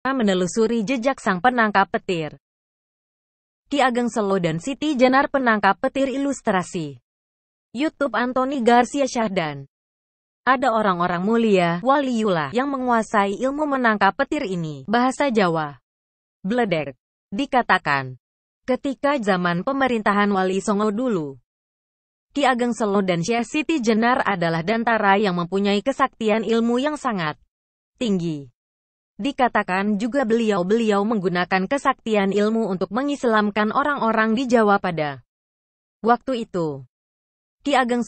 menelusuri jejak sang penangkap petir. Ki Ageng Selo dan Siti Jenar penangkap petir ilustrasi. YouTube Anthony Garcia Syahdan. Ada orang-orang mulia, waliullah, yang menguasai ilmu menangkap petir ini. Bahasa Jawa. Bledek. Dikatakan, ketika zaman pemerintahan Wali Songo dulu, Ki Ageng Selo dan Syekh Siti Jenar adalah dantara yang mempunyai kesaktian ilmu yang sangat tinggi. Dikatakan juga beliau-beliau menggunakan kesaktian ilmu untuk mengislamkan orang-orang di Jawa pada waktu itu. Ki Ageng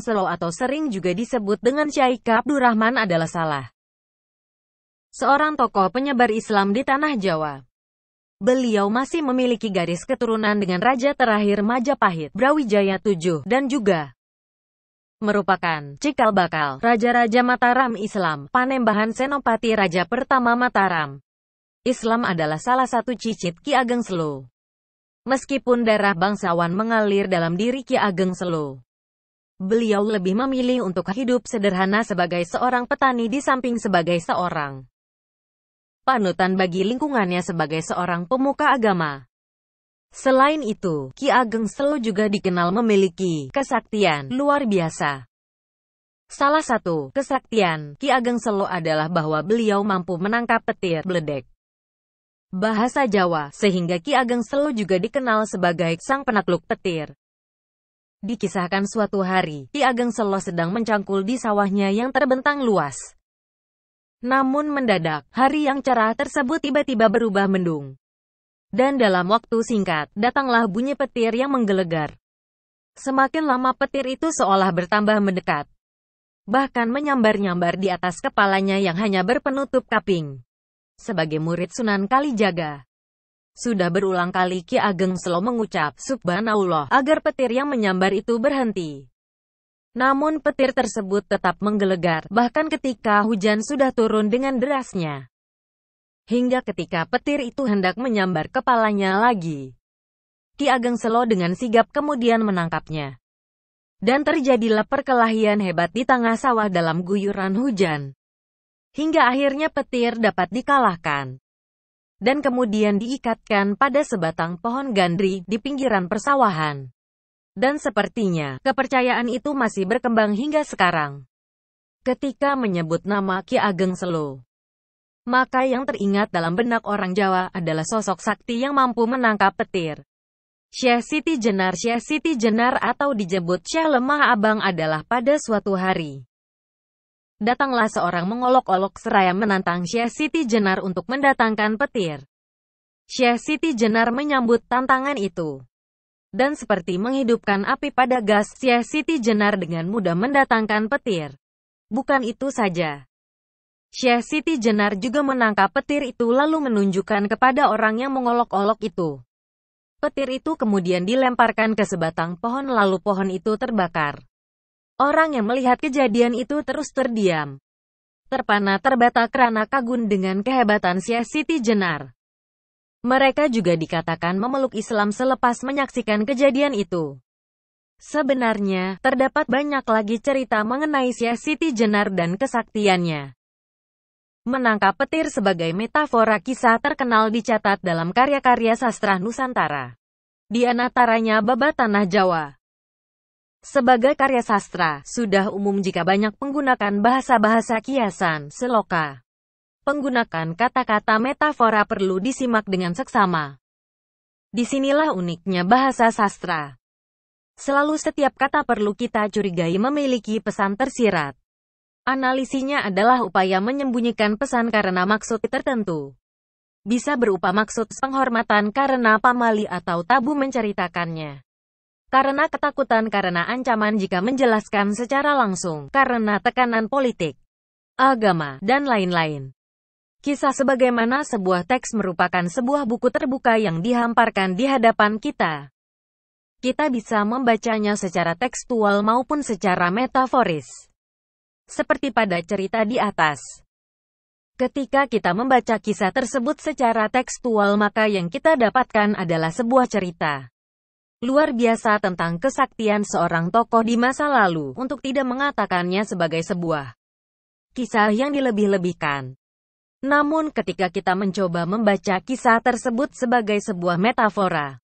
Selo atau sering juga disebut dengan Syekh Abdurrahman adalah salah seorang tokoh penyebar Islam di tanah Jawa. Beliau masih memiliki garis keturunan dengan Raja terakhir Majapahit, Brawijaya VII, dan juga merupakan cikal bakal Raja-Raja Mataram Islam. Panembahan Senopati Raja pertama Mataram Islam adalah salah satu cicit Ki Ageng Selo. Meskipun darah bangsawan mengalir dalam diri Ki Ageng Selo, beliau lebih memilih untuk hidup sederhana sebagai seorang petani di samping sebagai seorang panutan bagi lingkungannya sebagai seorang pemuka agama. Selain itu, Ki Ageng Selo juga dikenal memiliki kesaktian luar biasa. Salah satu kesaktian Ki Ageng Selo adalah bahwa beliau mampu menangkap petir bledek. Bahasa Jawa, sehingga Ki Ageng Selo juga dikenal sebagai sang penakluk petir. Dikisahkan suatu hari, Ki Ageng Selo sedang mencangkul di sawahnya yang terbentang luas. Namun mendadak, hari yang cerah tersebut tiba-tiba berubah mendung. Dan dalam waktu singkat, datanglah bunyi petir yang menggelegar. Semakin lama petir itu seolah bertambah mendekat. Bahkan menyambar-nyambar di atas kepalanya yang hanya berpenutup kaping. Sebagai murid Sunan Kalijaga, sudah berulang kali Ki Ageng Selo mengucap Subhanallah agar petir yang menyambar itu berhenti. Namun petir tersebut tetap menggelegar, bahkan ketika hujan sudah turun dengan derasnya. Hingga ketika petir itu hendak menyambar kepalanya lagi, Ki Ageng Selo dengan sigap kemudian menangkapnya. Dan terjadilah perkelahian hebat di tengah sawah dalam guyuran hujan. Hingga akhirnya petir dapat dikalahkan. Dan kemudian diikatkan pada sebatang pohon gandri di pinggiran persawahan. Dan sepertinya, kepercayaan itu masih berkembang hingga sekarang. Ketika menyebut nama Ki Ageng Selo, maka yang teringat dalam benak orang Jawa adalah sosok sakti yang mampu menangkap petir. Syekh Siti Jenar atau disebut Syekh Lemah Abang adalah pada suatu hari. Datanglah seorang mengolok-olok seraya menantang Syekh Siti Jenar untuk mendatangkan petir. Syekh Siti Jenar menyambut tantangan itu. Dan seperti menghidupkan api pada gas, Syekh Siti Jenar dengan mudah mendatangkan petir. Bukan itu saja. Syekh Siti Jenar juga menangkap petir itu lalu menunjukkan kepada orang yang mengolok-olok itu. Petir itu kemudian dilemparkan ke sebatang pohon lalu pohon itu terbakar. Orang yang melihat kejadian itu terus terdiam. Terpana terbata karena kagum dengan kehebatan Syekh Siti Jenar. Mereka juga dikatakan memeluk Islam selepas menyaksikan kejadian itu. Sebenarnya, terdapat banyak lagi cerita mengenai Syekh Siti Jenar dan kesaktiannya. Menangkap petir sebagai metafora kisah terkenal dicatat dalam karya-karya sastra Nusantara. Di antaranya Babat Tanah Jawa. Sebagai karya sastra, sudah umum jika banyak menggunakan bahasa-bahasa kiasan, seloka. Penggunaan kata-kata metafora perlu disimak dengan seksama. Disinilah uniknya bahasa sastra. Selalu setiap kata perlu kita curigai memiliki pesan tersirat. Analisinya adalah upaya menyembunyikan pesan karena maksud tertentu. Bisa berupa maksud penghormatan karena pamali atau tabu menceritakannya. Karena ketakutan karena ancaman jika menjelaskan secara langsung, karena tekanan politik, agama, dan lain-lain. Kisah sebagaimana sebuah teks merupakan sebuah buku terbuka yang dihamparkan di hadapan kita. Kita bisa membacanya secara tekstual maupun secara metaforis. Seperti pada cerita di atas. Ketika kita membaca kisah tersebut secara tekstual maka yang kita dapatkan adalah sebuah cerita luar biasa tentang kesaktian seorang tokoh di masa lalu untuk tidak mengatakannya sebagai sebuah kisah yang dilebih-lebihkan. Namun ketika kita mencoba membaca kisah tersebut sebagai sebuah metafora,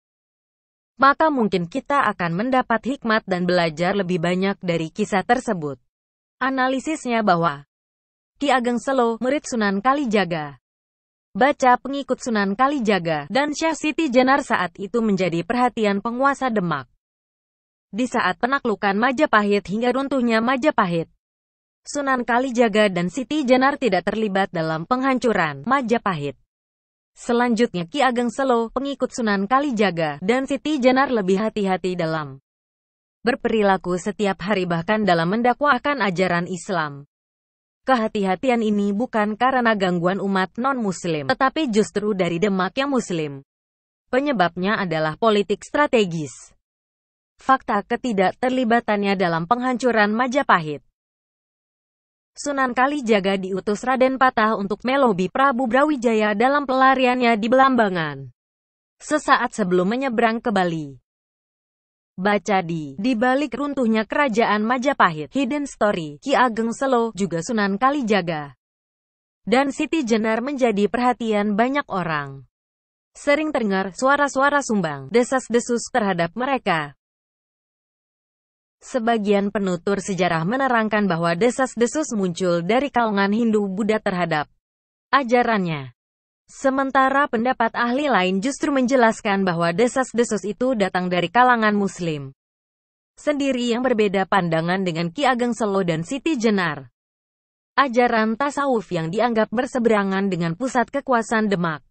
maka mungkin kita akan mendapat hikmat dan belajar lebih banyak dari kisah tersebut. Analisisnya bahwa Ki Ageng Selo, murid Sunan Kalijaga, baca pengikut Sunan Kalijaga, dan Syekh Siti Jenar saat itu menjadi perhatian penguasa Demak. Di saat penaklukan Majapahit hingga runtuhnya Majapahit, Sunan Kalijaga dan Siti Jenar tidak terlibat dalam penghancuran Majapahit. Selanjutnya Ki Ageng Selo, pengikut Sunan Kalijaga, dan Siti Jenar lebih hati-hati dalam berperilaku setiap hari bahkan dalam mendakwahkan ajaran Islam. Kehati-hatian ini bukan karena gangguan umat non-muslim, tetapi justru dari Demak yang muslim. Penyebabnya adalah politik strategis. Fakta ketidakterlibatannya dalam penghancuran Majapahit. Sunan Kalijaga diutus Raden Patah untuk melobi Prabu Brawijaya dalam pelariannya di Belambangan, sesaat sebelum menyeberang ke Bali. Baca di balik runtuhnya kerajaan Majapahit, Hidden Story, Ki Ageng Selo, juga Sunan Kalijaga dan Siti Jenar menjadi perhatian banyak orang. Sering terdengar suara-suara sumbang, desas-desus terhadap mereka. Sebagian penutur sejarah menerangkan bahwa desas-desus muncul dari kalangan Hindu-Buddha terhadap ajarannya. Sementara pendapat ahli lain justru menjelaskan bahwa desas-desus itu datang dari kalangan Muslim sendiri yang berbeda pandangan dengan Ki Ageng Selo dan Siti Jenar. Ajaran tasawuf yang dianggap berseberangan dengan pusat kekuasaan Demak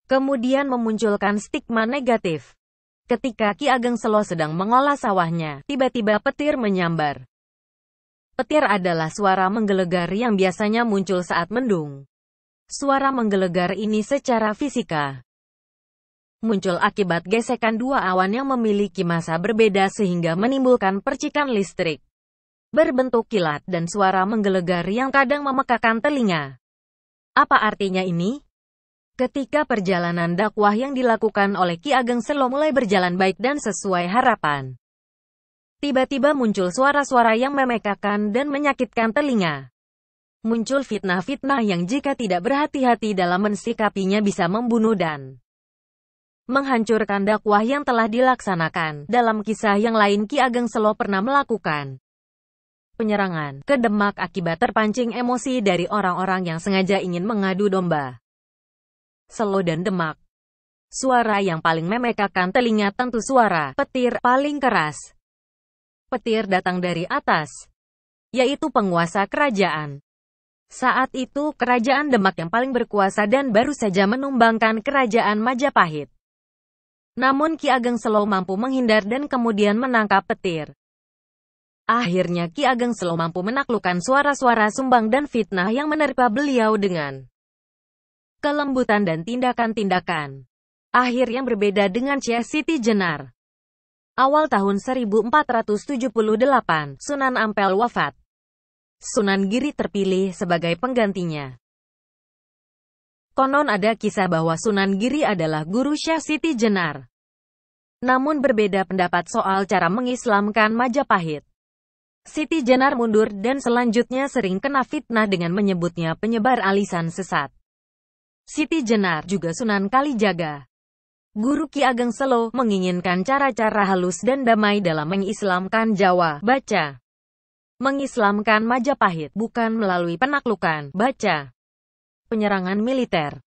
kemudian memunculkan stigma negatif. Ketika Ki Ageng Selo sedang mengolah sawahnya, tiba-tiba petir menyambar. Petir adalah suara menggelegar yang biasanya muncul saat mendung. Suara menggelegar ini secara fisika muncul akibat gesekan dua awan yang memiliki massa berbeda sehingga menimbulkan percikan listrik berbentuk kilat dan suara menggelegar yang kadang memekakan telinga. Apa artinya ini? Ketika perjalanan dakwah yang dilakukan oleh Ki Ageng Selo mulai berjalan baik dan sesuai harapan, tiba-tiba muncul suara-suara yang memekakan dan menyakitkan telinga. Muncul fitnah-fitnah yang jika tidak berhati-hati dalam mensikapinya bisa membunuh dan menghancurkan dakwah yang telah dilaksanakan. Dalam kisah yang lain Ki Ageng Selo pernah melakukan penyerangan ke Demak akibat terpancing emosi dari orang-orang yang sengaja ingin mengadu domba Selo dan Demak. Suara yang paling memekakan telinga tentu suara petir paling keras. Petir datang dari atas, yaitu penguasa kerajaan. Saat itu kerajaan Demak yang paling berkuasa dan baru saja menumbangkan kerajaan Majapahit. Namun Ki Ageng Selo mampu menghindar dan kemudian menangkap petir. Akhirnya Ki Ageng Selo mampu menaklukkan suara-suara sumbang dan fitnah yang menerpa beliau dengan kelembutan dan tindakan-tindakan akhir yang berbeda dengan Syekh Siti Jenar. Awal tahun 1478, Sunan Ampel wafat. Sunan Giri terpilih sebagai penggantinya. Konon ada kisah bahwa Sunan Giri adalah guru Syekh Siti Jenar. Namun berbeda pendapat soal cara mengislamkan Majapahit. Siti Jenar mundur dan selanjutnya sering kena fitnah dengan menyebutnya penyebar alisan sesat. Siti Jenar, juga Sunan Kalijaga, guru Ki Ageng Selo, menginginkan cara-cara halus dan damai dalam mengislamkan Jawa. Baca mengislamkan Majapahit, bukan melalui penaklukan. Baca penyerangan militer.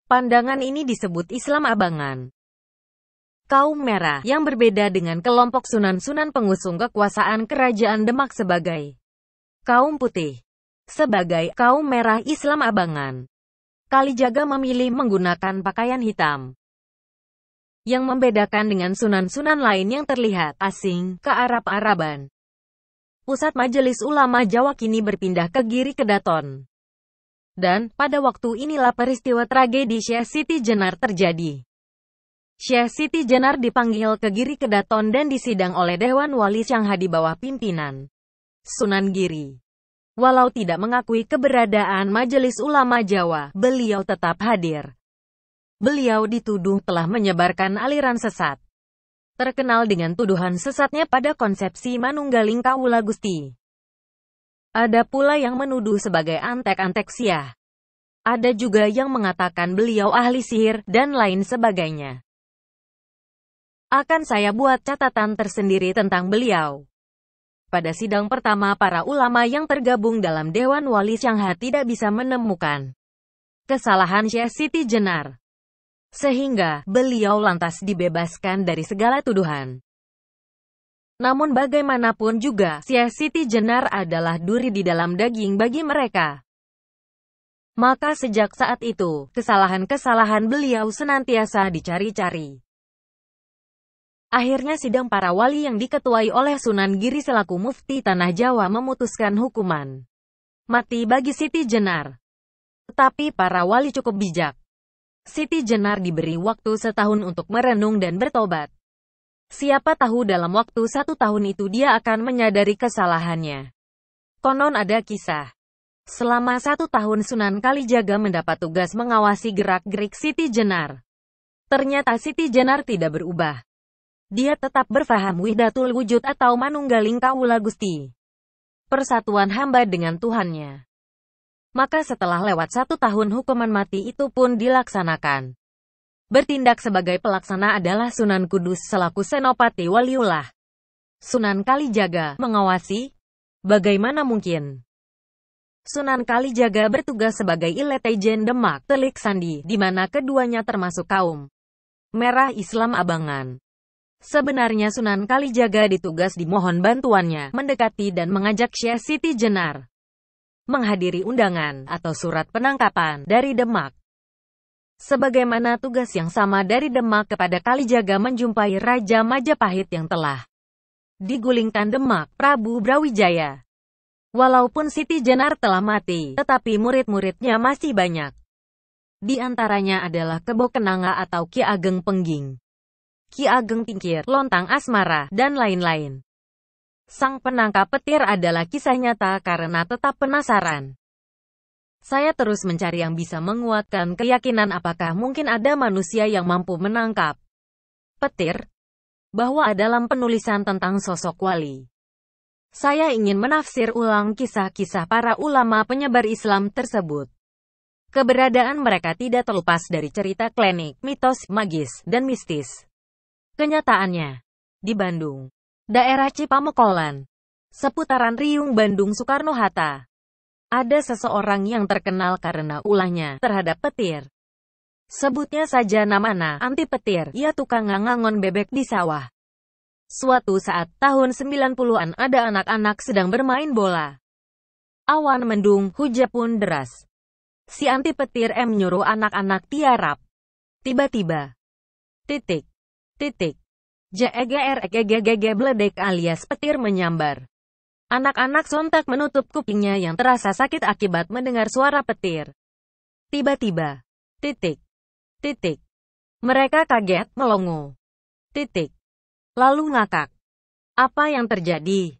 Pandangan ini disebut Islam Abangan. Kaum Merah, yang berbeda dengan kelompok sunan-sunan pengusung kekuasaan kerajaan Demak sebagai kaum putih. Sebagai kaum merah Islam Abangan, Kalijaga memilih menggunakan pakaian hitam. Yang membedakan dengan sunan-sunan lain yang terlihat asing, kearab-araban. Pusat Majelis Ulama Jawa kini berpindah ke Giri Kedaton. Dan, pada waktu inilah peristiwa tragedi Syekh Siti Jenar terjadi. Syekh Siti Jenar dipanggil ke Giri Kedaton dan disidang oleh Dewan Wali Sangha di bawah pimpinan Sunan Giri. Walau tidak mengakui keberadaan Majelis Ulama Jawa, beliau tetap hadir. Beliau dituduh telah menyebarkan aliran sesat. Terkenal dengan tuduhan sesatnya pada konsepsi Manunggaling Kawula Gusti. Ada pula yang menuduh sebagai antek-antek Syekh Ada juga yang mengatakan beliau ahli sihir, dan lain sebagainya. Akan saya buat catatan tersendiri tentang beliau. Pada sidang pertama para ulama yang tergabung dalam Dewan Wali Shanghai tidak bisa menemukan kesalahan Syekh Siti Jenar, sehingga beliau lantas dibebaskan dari segala tuduhan. Namun bagaimanapun juga, Syekh Siti Jenar adalah duri di dalam daging bagi mereka. Maka sejak saat itu, kesalahan-kesalahan beliau senantiasa dicari-cari. Akhirnya sidang para wali yang diketuai oleh Sunan Giri selaku mufti Tanah Jawa memutuskan hukuman mati bagi Siti Jenar. Tetapi para wali cukup bijak. Siti Jenar diberi waktu setahun untuk merenung dan bertobat. Siapa tahu dalam waktu 1 tahun itu dia akan menyadari kesalahannya. Konon ada kisah. Selama 1 tahun Sunan Kalijaga mendapat tugas mengawasi gerak-gerik Siti Jenar. Ternyata Siti Jenar tidak berubah. Dia tetap berfaham wihdatul wujud atau manunggaling kaula Gusti. Persatuan hamba dengan Tuhannya. Maka setelah lewat 1 tahun hukuman mati itu pun dilaksanakan. Bertindak sebagai pelaksana adalah Sunan Kudus selaku Senopati Waliullah. Sunan Kalijaga mengawasi? Bagaimana mungkin? Sunan Kalijaga bertugas sebagai Iletajen Demak, Telik Sandi, di mana keduanya termasuk kaum Merah Islam Abangan. Sebenarnya Sunan Kalijaga ditugas dimohon bantuannya, mendekati dan mengajak Syekh Siti Jenar menghadiri undangan atau surat penangkapan dari Demak. Sebagaimana tugas yang sama dari Demak kepada Kalijaga menjumpai Raja Majapahit yang telah digulingkan Demak, Prabu Brawijaya. Walaupun Siti Jenar telah mati, tetapi murid-muridnya masih banyak. Di antaranya adalah Kebo Kenanga atau Ki Ageng Pengging, Ki Ageng Tingkir, Lontang Asmara, dan lain-lain. Sang penangkap petir adalah kisah nyata karena tetap penasaran. Saya terus mencari yang bisa menguatkan keyakinan apakah mungkin ada manusia yang mampu menangkap petir, bahwa dalam penulisan tentang sosok wali. Saya ingin menafsir ulang kisah-kisah para ulama penyebar Islam tersebut. Keberadaan mereka tidak terlepas dari cerita klinik, mitos, magis, dan mistis. Kenyataannya, di Bandung, daerah Cipamekolan, seputaran Riung Bandung Soekarno-Hatta, ada seseorang yang terkenal karena ulahnya terhadap petir. Sebutnya saja namanya anti petir, ia tukang ngangon bebek di sawah. Suatu saat, tahun 90-an ada anak-anak sedang bermain bola. Awan mendung, hujan pun deras. Si anti petir nyuruh anak-anak tiarap. Tiba-tiba. Titik. JEGR bledek alias petir menyambar. Anak-anak sontak menutup kupingnya yang terasa sakit akibat mendengar suara petir. Tiba-tiba. Titik. Mereka kaget, melongo. Lalu ngakak. Apa yang terjadi?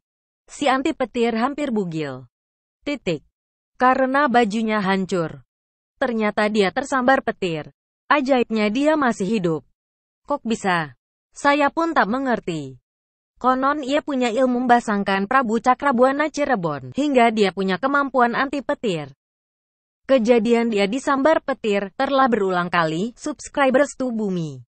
Si anti petir hampir bugil. Karena bajunya hancur. Ternyata dia tersambar petir. Ajaibnya dia masih hidup. Kok bisa? Saya pun tak mengerti. Konon ia punya ilmu membasangkan Prabu Cakrabuana Cirebon, hingga dia punya kemampuan anti petir. Kejadian dia disambar petir telah berulang kali. Subscribers to Bumi.